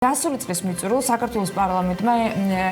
გასული წლის მიწურულს საქართველოს პარლამენტმა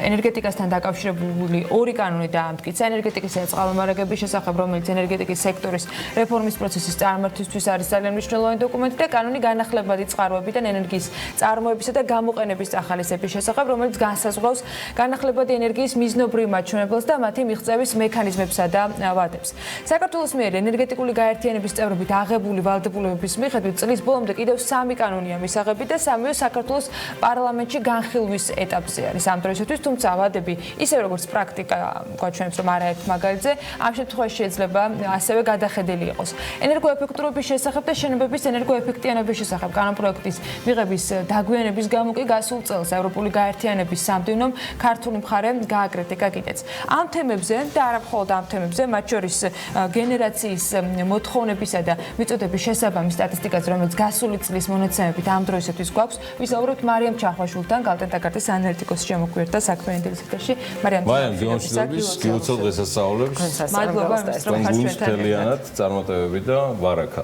ენერგეტიკასთან დაკავშირებული ორი კანონი დაამტკიცა ენერგეტიკისა და წყალმომარაგების შესახებ, რომელიც ენერგეტიკის სექტორის რეფორმის პროცესის წარმართვისათვის არის ძალიან მნიშვნელოვანი დოკუმენტი და კანონი განახლებადი წყაროებიდან ენერგიის წარმოებისა და გამოყენების წახალისების შესახებ, რომელიც განსაზღვრავს განახლებადი ენერგიის მიზნობრივ მაჩვენებელს და მათი მიღწევის მექანიზმებსა და ვადებს. საქართველოს მიერ ენერგეტიკული გაერთიანების წევრობით აღებული ვალდებულებების მიხედვით წლის ბოლომდე კიდევ 3 კანონია მისაღები და სამივე საქართველოს პარლამენტში განხილვის ეტაპზე არის ამ დროისათვის, თუმცა ვადები ისე როგორც პრაქტიკა გვაჩვენებს, რომ არაერთ მაგალითზე ამ შემთხვევაში შეიძლება ასევე გადახედელი იყოს. ენერგოეფექტურობის შესახებ და შენობების ენერგოეფექტიანობის შესახებ კანონპროექტის მიღების დაგვიანების გამო კი გასულ წელს ევროპული გაერთიანების სამდივნომ ქართული მხარე გააკრიტიკა კიდეც. ამ თემებზე და არა მხოლოდ ამ თემებზე, მათ შორის გენერაციის მოთხოვნებისა და მიწოდების შესაბამის სტატისტიკაზე, რომელიც გასული წლის მონაცემებით ამ დროისათვის გვაქვს, ვისაუბრებთ ჩახვაშულთან გalt&Taggart-ის ანალიტიკოს შემოგვიერთდა საქმე ინტელექტუალში. მარიამ, გიუცილ დღესასწაულებს. მადლობა, რომ გუნდთელიანად წარმატებები და ბარაკა.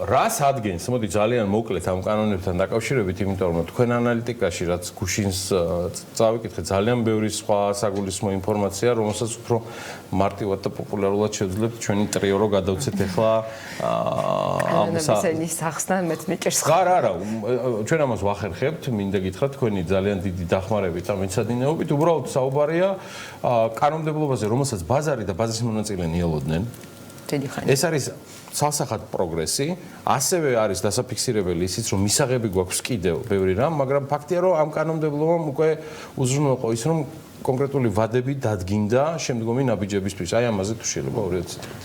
რას ადგენს, მოდი ძალიან მოკლედ ამ კანონებთან დაკავშირებით, იმიტომ რომ თქვენ ანალიტიკაში რაც გუშინს წავიკითხეთ, ძალიან ბევრი სხვა საგულისხმო ინფორმაცია, რომელსაც უფრო მარტივად და პოპულარულად შევძლებთ ჩვენი ტრიო რო გადავცეთ ახლა ამასენის სახსნან მეც მიჭირს. არა, ჩვენ ამას ვახერხებთ, მინდა გითხრათ თქვენი ძალიან დიდი დახმარებით ამ მეცადინეობით, უბრალოდ საუბარია კანონმდებლობაზე, რომელსაც ბაზარი და ბაზრის მონაწილე ნიელოდნენ. ეს არის ცალსახად პროგრესი, ასევე არის დასაფიქსირებელი ისიც, რომ მისაღები გვაქვს კიდევ ბევრი რამ, მაგრამ ფაქტია, რომ ამ კანონმდებლობამ უკვე უზრუნველყო ის, რომ კონკრეტული ვადები დადგინდა შემდგომი ნაბიჯებისთვის. აი ამაზე თუ შეიძლება 2 წუთით.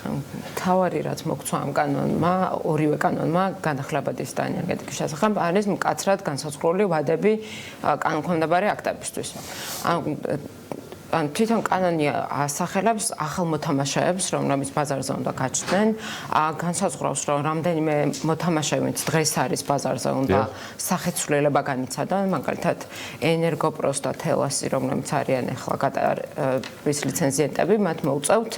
თავარი რაც მოგცვა ამ კანონმა, ორივე კანონმა განახლებადის და ენერგეტიკის შესახებ არის მკაცრად განსაზღვრული ვადები კანონქვემდებარე აქტებისთვის. თვითონ კანონი ასახელებს ახალ მოთამაშეებს, რომლებიც ბაზარზე უნდა გაჩნდნენ, განსაზღვრავს, რომ რამდენიმე მოთამაშეებიც დღეს არის ბაზარზე უნდა სახეცვლილება განიცადონ, მაგალითად ენერგოპროს და თელასი, რომლებიც არიან ახლა გატარების ლიცენზიენტები, მათ მოუწევთ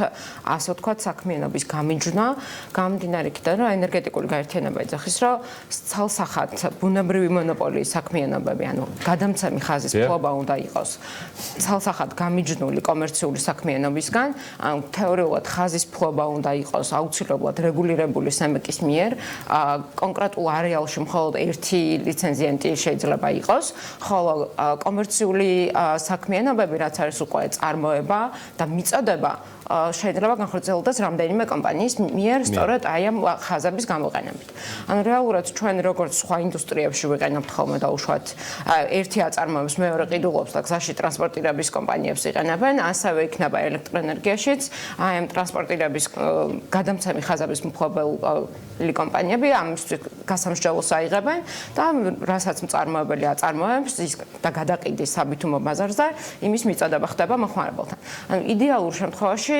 ასე ვთქვათ საქმიანობის გამიჯვნა, გამომდინარე იქიდან, რომ ენერგეტიკული გაერთიანება იძახის, რომ ცალსახად ბუნებრივი მონოპოლიის საქმიანობები, ანუ გადამცემი ხაზის ფლობა უნდა იყოს ცალსახად გამიჯნული კომერციული საქმიანობისგან, თეორიულად ხაზის ფლობა უნდა იყოს აუცილებლად რეგულირებული სემეკის მიერ, კონკრეტულ არეალში მხოლოდ ერთი ლიცენზიენტი შეიძლება იყოს, ხოლო კომერციული საქმიანობები, რაც არის უკვე წარმოება და მიწოდება, შეიძლება განხორციელდეს რამდენიმე კომპანიის მიერ სწორედ აი ამ ხაზების გამოყენებით. ანუ რეალურად ჩვენ როგორც სხვა ინდუსტრიებში ვიყენებთ ხოლმე დაუშვათ ერთი აწარმოებს მეორე ყიდულობს და გზაში ტრანსპორტირების კომპანიებს იყენებენ, ასევე იქნება ელექტროენერგიაშიც აი ამ ტრანსპორტირების გადამცემი ხაზების მფლობელი კომპანიები ამისთვის გასამსჯელოს აიღებენ და რასაც მწარმოებელი აწარმოებს და გადაყიდის საბითუმო ბაზარზე, იმის მიწოდება ხდება მოხმარებელთან. ანუ იდეალურ შემთხვევაში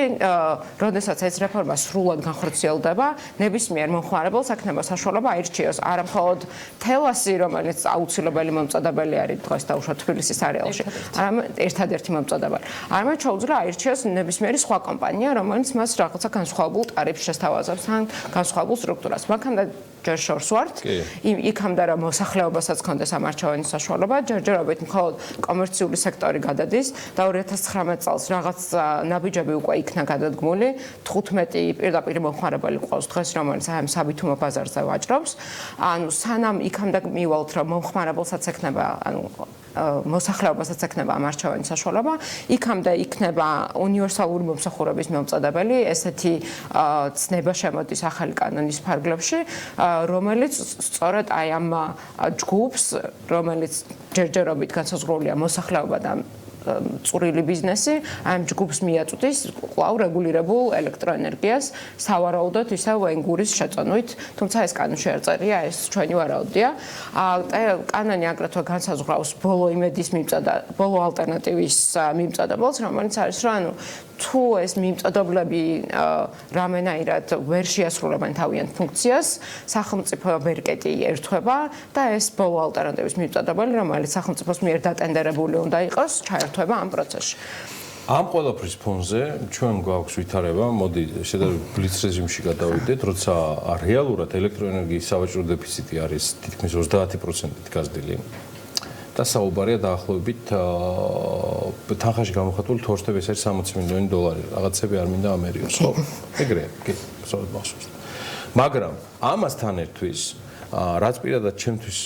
როდესაც ეს რეფორმა სრულად განხორციელდება, ნებისმიერ მომხმარებელს აქნება საშუალება აირჩიოს არა მხოლოდ თელასი, რომელიც აუცილებელი მომწოდებელი არის დღეს დაუშვათ თბილისის არეალში, არამედ ერთადერთი მომწოდებელი. არამედ შეუძლია აირჩიოს ნებისმიერი სხვა კომპანია, რომელიც მას რაღაცა განსხვავებულ ტარიფს შესთავაზებს ან განსხვავებულ სტრუქტურას. მაგამდე ჯერ შორს ვართ, იქამდე რომ მოსახლეობასაც ჰქონდეს ამ არჩევანის საშუალება, ჯერჯერობით მხოლოდ კომერციული სექტორი გადადის და 2019 წელს რაღაც ნაბიჯები უკვე იქნა გადადგმული, 15 პირდაპირ მომხმარებელი ყავს დღეს, რომელიც აი ამ საბითუმო ბაზარზე ვაჭრობს. ანუ სანამ იქამდე მივალთ, რომ მომხმარებელსაც ექნება, ანუ მოსახლეობასაც ექნება ამ არჩევანის საშუალება, იქამდე იქნება უნივერსალური მომსახურების მომწოდებელი, ესეთი ცნება შემოდის ახალი კანონის ფარგლებში, რომელიც სწორედ აი ამ ჯგუფს, რომელიც ჯერჯერობით განსაზღვრულია მოსახლეობა და წვრილი ბიზნესი, ამ ჯგუფს მიაწვდის კვლავ რეგულირებულ ელექტროენერგიას, სავარაუდოდ ისევ ენგურის შეწონვით, თუმცა ეს კანონში არ წერია, ეს ჩვენი ვარაუდია. კანონი აგრეთვე განსაზღვრავს ბოლო იმედის მიმწოდა, ბოლო ალტერნატივის მიმწოდებელს, რომელიც არის, რომ ანუ თუ ეს მიმწოდებლები რამენაირად ვერ შეასრულებენ თავიანთ ფუნქციას, სახელმწიფო ბერკეტი ერთვება და ეს ბოლო ალტერნატივის მიმწოდებელი, რომელიც სახელმწიფოს მიერ დატენდერებული უნდა იყოს, ჩაერთვება ამ პროცესში. ამ ყველაფრის ფონზე ჩვენ გვაქვს ვითარება, მოდი შედარებით ბლიც რეჟიმში გადავიდეთ, როცა რეალურად ელექტროენერგიის სავაჭრო დეფიციტი არის თითქმის 30%-ით გაზრდილი. და საუბარია დაახლოებით თანხაში გამოხატული თორშტები ეს არის $60 მილიონი, რაღაცები არ მინდა ამერიოს, ხო? ეგრეა, კი, სწორედ მახსოვს. მაგრამ ამასთან ერთvis რაც პირადად ჩემთვის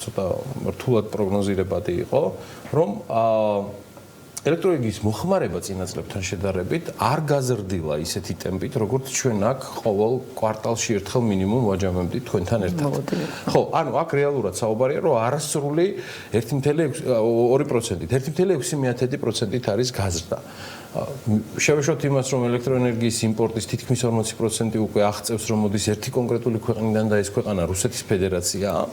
ცოტა რთულად პროგნოზირებადი იყო, რომ ელექტროენერგიის მოხმარება წინა წლებთან შედარებით არ გაზრდილა ისეთი ტემპით, როგორც ჩვენ აქ ყოველ კვარტალში ერთხელ მინიმუმ ვაჯამებდით თქვენთან ერთად. ხო, ანუ აქ რეალურად საუბარია, რომ არასრული 1.2%-ით, 1.6%-ით არის გაზრდა. შევეშოთ იმას, რომ ელექტროენერგიის იმპორტის თითქმის 40% უკვე აღწევს, რომ მოდის ერთი კონკრეტული ქვეყნიდან და ეს ქვეყანა რუსეთის ფედერაციაა.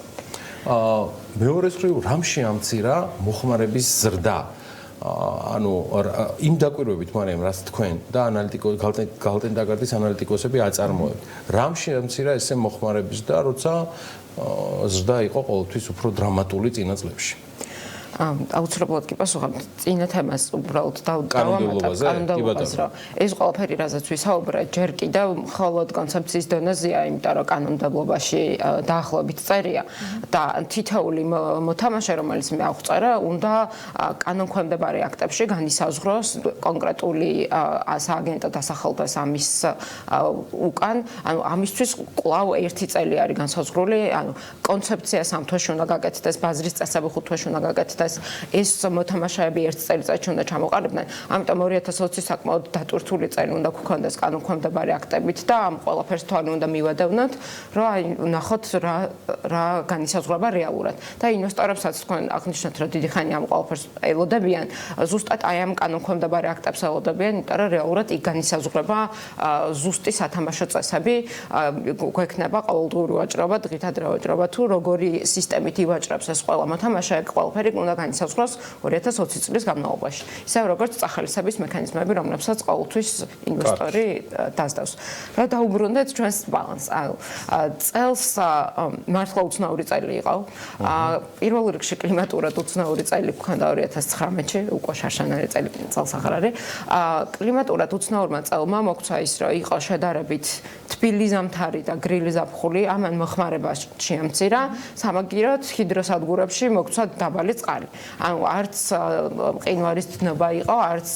მეორე მხრივ, რამში ამცირა მოხმარების ზრდა. ანუ იმ დაკვირვებით, მაგრამ რაც თქვენ და Galt&Taggartის ანალიტიკოსები აწარმოებთ. რამში ამცირა ესე მოხმარების და როცა ზრდა იყო ყოველთვის უფრო დრამატული წინა წლებში. აუცილებლად კი პასუხობ წინა თემას უბრალოდ კანონმდებლობას რომ ეს ყველაფერი რაზეც ვისაუბრეთ ჯერ კიდევ მხოლოდ კონცეფციის დონეზეა, იმიტომ რომ კანონმდებლობაში დაახლოებით წერია და თითოეული მოთამაშე რომელიც მე აღწერა უნდა კანონქვემდებარე აქტებში განისაზღვროს კონკრეტული სააგენტო დასახელდეს ამის უკან, ანუ ამისთვის კვლავ ერთი წელი არის განსაზღვრული, ანუ კონცეფცია 3 თვეში უნდა გაკეთდეს, ბაზრის წესები 5 თვეში უნდა გაკეთდეს. ეს მოთამაშეები ერთ წელიწადში უნდა ჩამოყალიბდნენ. ამიტომ 2020 საკმაოდ დატვირთული წელი უნდა გქონდეს კანონქვემდებარე აქტებით და ამ ყველაფერს თვალე უნდა მივადევნოთ, რომ აი ნახოთ რა განისაზღვრება რეალურად. და ინვესტორებსაც თქვენ აღნიშნეთ, რომ დიდი ხანი ამ ყველაფერს ელოდებიან, ზუსტად აი ამ კანონქვემდებარე აქტებს ელოდებიან, იმიტომ რომ რეალურად იქ განისაზღვრება ზუსტი სათამაშო წესები, გვექნება ყოველდღიური ვაჭრობა, დღითადრე ვაჭრობა თუ როგორი სისტემით ივაჭრებს ეს ყველა მოთამაშე, ყველაფერი უნდა განისაზღვროს 2020 წლის განმავლობაში. ისე როგორც წახალისების მექანიზმები, რომლებსაც ყოველთვის ინვესტორი დასდავს. რა დაუბრუნდეთ ჩვენს ბალანსს. წელს მართლა უცნაური წელი იყო. პირველ რიგში კლიმატურად უცნაური წელი გქონდა 2019-ში, უკვე შარშანარი წელს აღარ არის. კლიმატურად უცნაურმა წელმა მოგვცა ის, რომ იყო შედარებით თბილი ზამთარი და გრილი ზაფხული, ამან მოხმარებაში ამცირა, სამაგიეროდ ჰიდროსადგურებში მოგვცა დაბალი წყალი. ანუ არც მყინვარის დნობა იყო, არც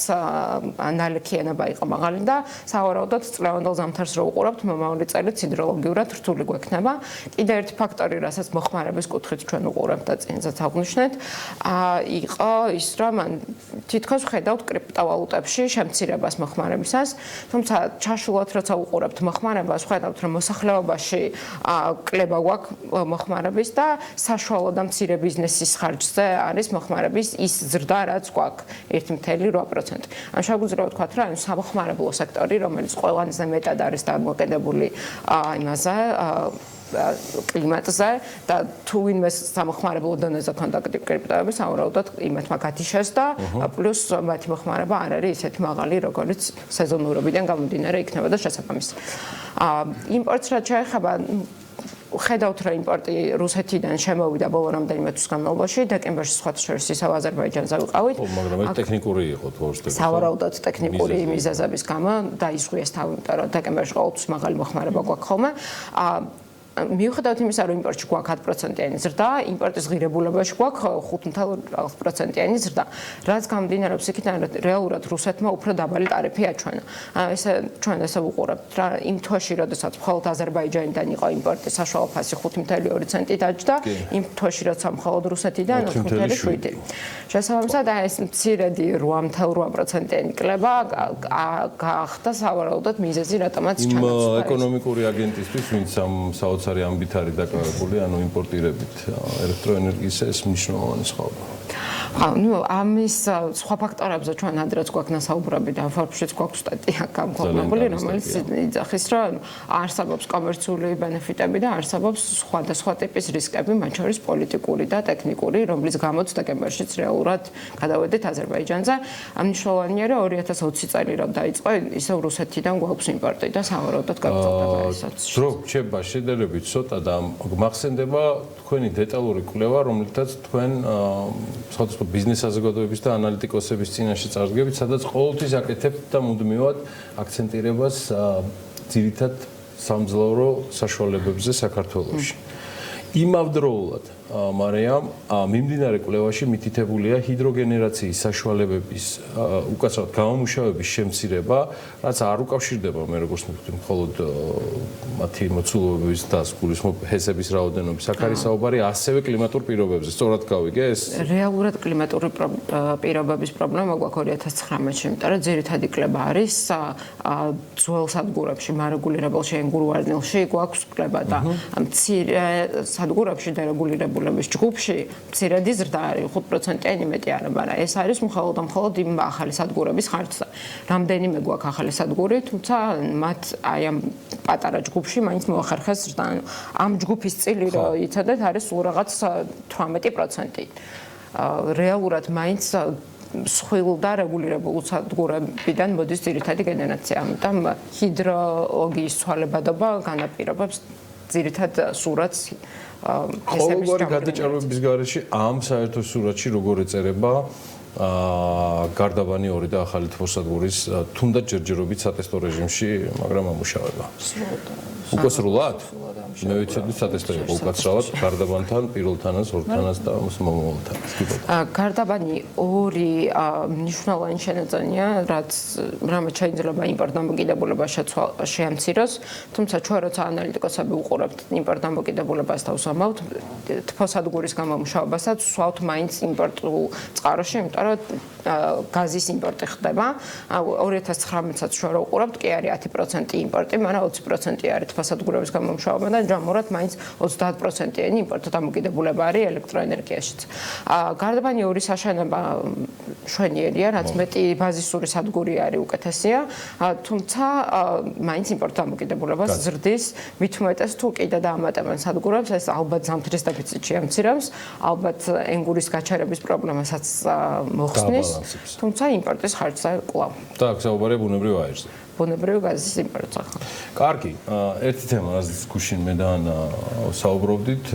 ნალექიანობა იყო მაღალი და სავარაუდოდ წლევანდელ ზამთარს რო უყურებთ, მომავალი წელიც ჰიდროლოგიურად რთული გვექნება. კიდე ერთი ფაქტორი, რასაც მოხმარების კუთხით ჩვენ უყურებთ და წინზეც აღვნიშნეთ, იყო ის, რომ თითქოს ვხედავთ კრიპტოვალუტებში შემცირებას მოხმარებისას, თუმცა ჩაშულად როცა უყურებთ მოხმარებას, ვხედავთ, რომ მოსახლეობაში კლება გვაქვს მოხმარების და საშუალო და მცირე ბიზნესის ხარჯზე არის მოხმარების ის ზრდა, რაც გვაქვს 1.8%. ან შეგვიძლია ვთქვათ, რომ სამოხმარებლო სექტორი, რომელიც ყველაზე მეტად არის დამოკიდებული იმაზე, კლიმატზე და თუ ვინმე სამოხმარებლო დონეზე კონტაქტი კრიპტოები, სავარაუდოდ იმათმა გათიშეს და პლუს მათი მოხმარება არ არის ისეთი მაღალი, როგორც სეზონურობიდან გამომდინარე იქნება და შესაბამისად. იმპორტს რაც შეეხება ხედავთ, რომ იმპორტი რუსეთიდან შემოვიდა ბოლო რამდენიმე თვის განმავლობაში, დეკემბერში სხვათა შორის ისევ აზერბაიჯანზე ვიყავით. მაგრამ ეს ტექნიკური იყო თორშტები. სავარაუდოდ ტექნიკური მიზეზების გამო დაისხვიეს თავი, იმიტომ რომ დეკემბერში ყოველთვის მაღალი მოხმარება გვაქვს ხოლმე. მიუხედავად იმისა, რომ იმპორტში გვაქვს 10%-იანი ზრდა, იმპორტის ღირებულებაში გვაქვს 5.5%-იანი ზრდა, რაც გამომდინარეობს იქიდან, რომ რეალურად რუსეთმა უფრო დაბალი ტარიფი აჩვენა. ჩვენ ესე ვუყურებთ რა, იმ თვეში, როდესაც მხოლოდ აზერბაიჯანიდან იყო იმპორტი საშუალო ფასი 5.2 ცენტი დაჯდა, იმ თვეში, როცა მხოლოდ რუსეთიდან 4.7. შესაბამისად, ეს მცირედი 8.8%-იანი კლება გახდა სავარაუდოდ მიზეზი, რატომაც ჩანაცვლა. ეკონომიკური აგენტისთვის, ვინც ამ საოცარი ამბით არის დაკავებული, ანუ იმპორტირებით ელექტროენერგიის ეს მნიშვნელოვანი სხვაობა. ამის სხვა ფაქტორებზე ჩვენ ადრეც გვაქვს ნასაუბრები და ფორბშიც გვაქვს სტატია გამქვეყნებული, რომელიც იძახის, რომ არსებობს კომერციული ბენეფიტები და არსებობს სხვადასხვა ტიპის რისკები, მათ შორის პოლიტიკური და ტექნიკური, რომლის გამოც დეკემბერშიც რეალურად გადავედით აზერბაიჯანზე. მნიშვნელოვანია, რომ 2020 წელი რომ დაიწყო, ისევ რუსეთიდან გვაქვს იმპორტი და სავარაუდოდ გაგრძელდება ისაც. დრო რჩება შედარებით ცოტა და მახსენდება თქვენი დეტალური კვლევა, რომელთაც თქვენ სხვადასხვა ბიზნეს საზოგადოების და ანალიტიკოსების წინაშე წარდგებით, სადაც ყოველთვის აკეთებთ და მუდმივად აქცენტირებას ძირითად სამძლავრო საშუალებებზე საქართველოში. იმავდროულად მარიამ, მიმდინარე კვლევაში მითითებულია ჰიდროგენერაციის საშუალებების უკაცრავად გამომუშავების შემცირება, რაც არ უკავშირდება მე როგორც მივხვდი მხოლოდ მათი მოცულობების და გულისხმობ ჰესების რაოდენობის, აქ არის საუბარი ასევე კლიმატურ პირობებზე. სწორად გავიგე ეს? რეალურად კლიმატური პირობების პრობლემა გვაქვს 2019-ში, იმიტომ რომ ძირითადი კლება არის ძველ სადგურებში, მარეგულირებელში, ენგურვარდნილში გვაქვს კლება და მცირე სადგურებში დარეგულირებულების ჯგუფში მცირედი ზრდა არის 5%-იანი მეტი არა, მაგრამ ეს არის მხოლოდ იმ ახალი სადგურების ხარჯზე. რამდენიმე გვაქვს ახალი სადგური, თუმცა მათ აი ამ პატარა ჯგუფში მაინც მოახერხეს ზრდა. ამ ჯგუფის წილი რო იცოდეთ არის სულ რაღაც 18%. რეალურად მაინც სხვილ და რეგულირებულ სადგურებიდან მოდის ძირითადი გენერაცია. ამიტომ ჰიდროლოგიის ცვალებადობა განაპირობებს ძირითად სურათს ყოველგვარი გადაჭარბების გარეშე ამ საერთო სურათში როგორ ეწერება გარდაბანი 2 და ახალი თბოსადგურის თუნდაც ჯერჯერობით სატესტო რეჟიმში, მაგრამ ამუშავება. უკვე სრულად? მე ვიცოდი სატესტო იყო უკაცრავად გარდაბანთან, პირველთანაც, ორთანაც და მომავალთან. გარდაბანი 2 მნიშვნელოვანი შენაძენია, რამაც შეიძლება იმპორტ დამოკიდებულება შეამციროს, თუმცა ჩვენ როცა ანალიტიკოსები უყურებთ იმპორტ დამოკიდებულებას და ვსვამავთ თბოსადგურის გამომუშავებასაც, ვსვავთ მაინც იმპორტულ წყაროში, იმიტომ რომ გაზის იმპორტი ხდება. 2019-საც ჩვენ რო უყურებთ, კი არის 10% იმპორტი, მაგრამ 20% არის თბოსადგურების გამომუშავება და ჯამურად მაინც 30%-იანი იმპორტ დამოკიდებულება არის ელექტროენერგიაშიც. გარდაბანი 2 საშენება შვენიერია, რაც მეტი ბაზისური სადგური არის უკეთესია, თუმცა მაინც იმპორტ დამოკიდებულებას ზრდის, მით უმეტეს თუ კიდე დაამატებენ სადგურებს, ეს ალბათ ზამთრის დეფიციტში ამცირებს, ალბათ ენგურის გაჩერების პრობლემასაც მოხსნის, თუმცა იმპორტის ხარჯზე კვლავ. და აქ საუბარია ბუნებრივ აირზე. ბუნებრივ გაზის იმპორტზე. კარგი, ერთი თემა, რაზეც გუშინ მე და ანა საუბრობდით,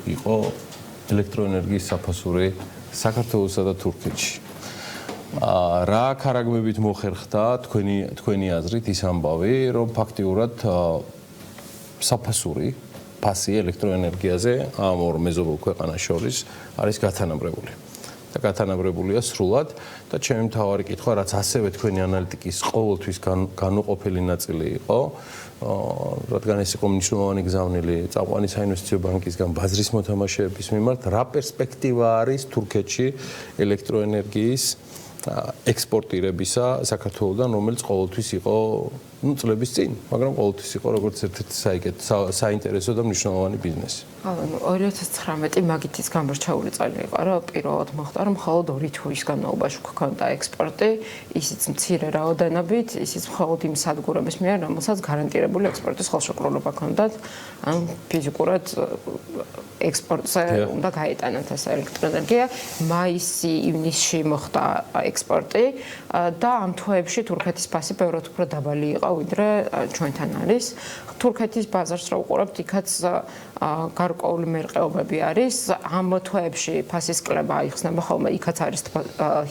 იყო ელექტროენერგიის საფასური საქართველოსა და თურქეთში. რა ქარაგმებით მოხერხდა თქვენი აზრით ის ამბავი, რომ ფაქტიურად საფასური ფასი ელექტროენერგიაზე ამ ორ მეზობელ ქვეყანას შორის არის გათანაბრებული. და გათანაბრებულია სრულად და ჩემი მთავარი კითხვა, რაც ასევე თქვენი ანალიტიკის ყოველთვის განუყოფელი ნაწილი იყო, რადგან ეს იყო მნიშვნელოვანი გზავნილი წამყვანი საინვესტიციო ბანკისგან ბაზრის მოთამაშეების მიმართ, რა პერსპექტივა არის თურქეთში ელექტროენერგიის ექსპორტირებისა საქართველოსთან, რომელიც ყოველთვის იყო წლების წინ, მაგრამ ყოველთვის იყო როგორც ერთ-ერთი საინტერესო და მნიშვნელოვანი ბიზნესი. 2019 მაგითის გამორჩეული წელი იყო, რომ პირველად მოხდა, რომ მხოლოდ 2 თვის განმავლობაში გქონდა ექსპორტი, ისიც მცირე რაოდენობით, ისიც მხოლოდ იმ სადგურების მიერ, რომელსაც გარანტირებული ექსპორტის ხელშეკრულება ჰქონდათ, ან ფიზიკურად ექსპორტზე უნდა გაეტანათ ეს ელექტროენერგია. მაისი-ივნისში მოხდა ექსპორტი და ამ თვეებში თურქეთის ფასი ბევრად უფრო დაბალი იყო, ვიდრე ჩვენთან არის. თურქეთის ბაზარს რა უყურებთ, იქაც გარკვეული მერყეობები არის. ამ თვეებში ფასის კლება აიხსნება ხოლმე, იქაც არის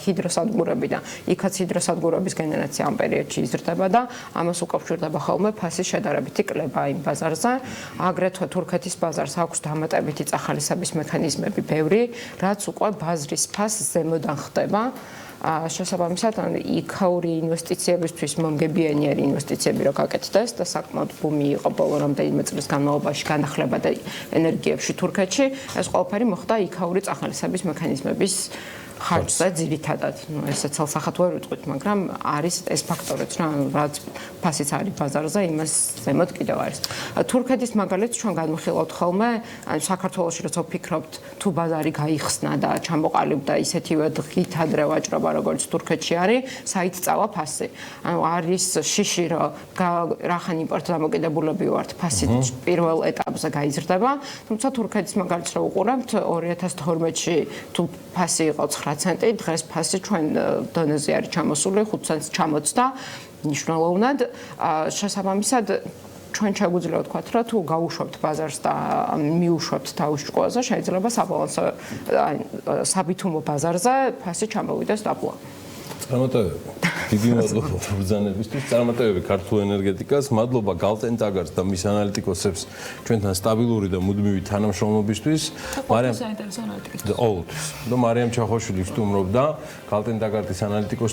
ჰიდროსადგურები და იქაც ჰიდროსადგურების გენერაცია ამ პერიოდში იზრდება და ამას უკავშირდება ხოლმე ფასის შედარებითი კლება იმ ბაზარზე. აგრეთვე თურქეთის ბაზარს აქვს დამატებითი წახალისების მექანიზმები ბევრი, რაც უკვე ბაზრის ფასს ზემოდან ხდება. შესაბამისად, იქაური ინვესტიციებისთვის მომგებიანი ინვესტიციები რო გაკეთდეს და საკმაოდ ბუმი იყო ბოლო რამდენიმე წლის განმავლობაში განახლებადი ენერგიებში თურქეთში, ეს ყველაფერი მოხდა იქაური წახალისების მექანიზმების ხარჯზე ძირითადად. ესე ცალსახად ვერ ვიტყვით, მაგრამ არის ეს ფაქტორიც, რაც ფასიც არის ბაზარზე, იმას ზემოთ კიდევ არის. თურქეთის მაგალითს ჩვენ განვიხილავთ ხოლმე, საქართველოში როცა ვფიქრობთ, თუ ბაზარი გაიხსნა და ჩამოყალიბდა ისეთივე დღით ადრე ვაჭრობა, როგორც თურქეთში არის, საით წავა ფასი. არის შიში, რომ რახან იმპორტ დამოკიდებულები ვართ, ფასი პირველ ეტაპზე გაიზრდება, თუმცა თურქეთის მაგალითს რო უყურებთ, 2012-ში თუ ფასი იყო 9 ცენტი, დღეს ფასი ჩვენ დონეზე არის ჩამოსული 5 ცენტს ჩამოწდა მნიშვნელოვნად. შესაბამისად ჩვენ შეგვიძლია ვთქვათ, რომ თუ გაუშვებთ ბაზარს და მიუშვებთ თავის ჭკუაზე, შეიძლება საბალანსო საბითუმო ბაზარზე ფასი ჩამოვიდეს დაბლა. წარმატებები. დიდი მადლობა ბრძანებისთვის. წარმატებები ქართულ ენერგეტიკას. მადლობა Galt&Taggart და მის ანალიტიკოსებს ჩვენთან სტაბილური და მუდმივი თანამშრომლობისთვის. მარიამ საინტერესო ანალიტიკოსი. და მარიამ ჩახვაშვილი სტუმრობდა Galt&Taggart-ის ანალიტიკოსი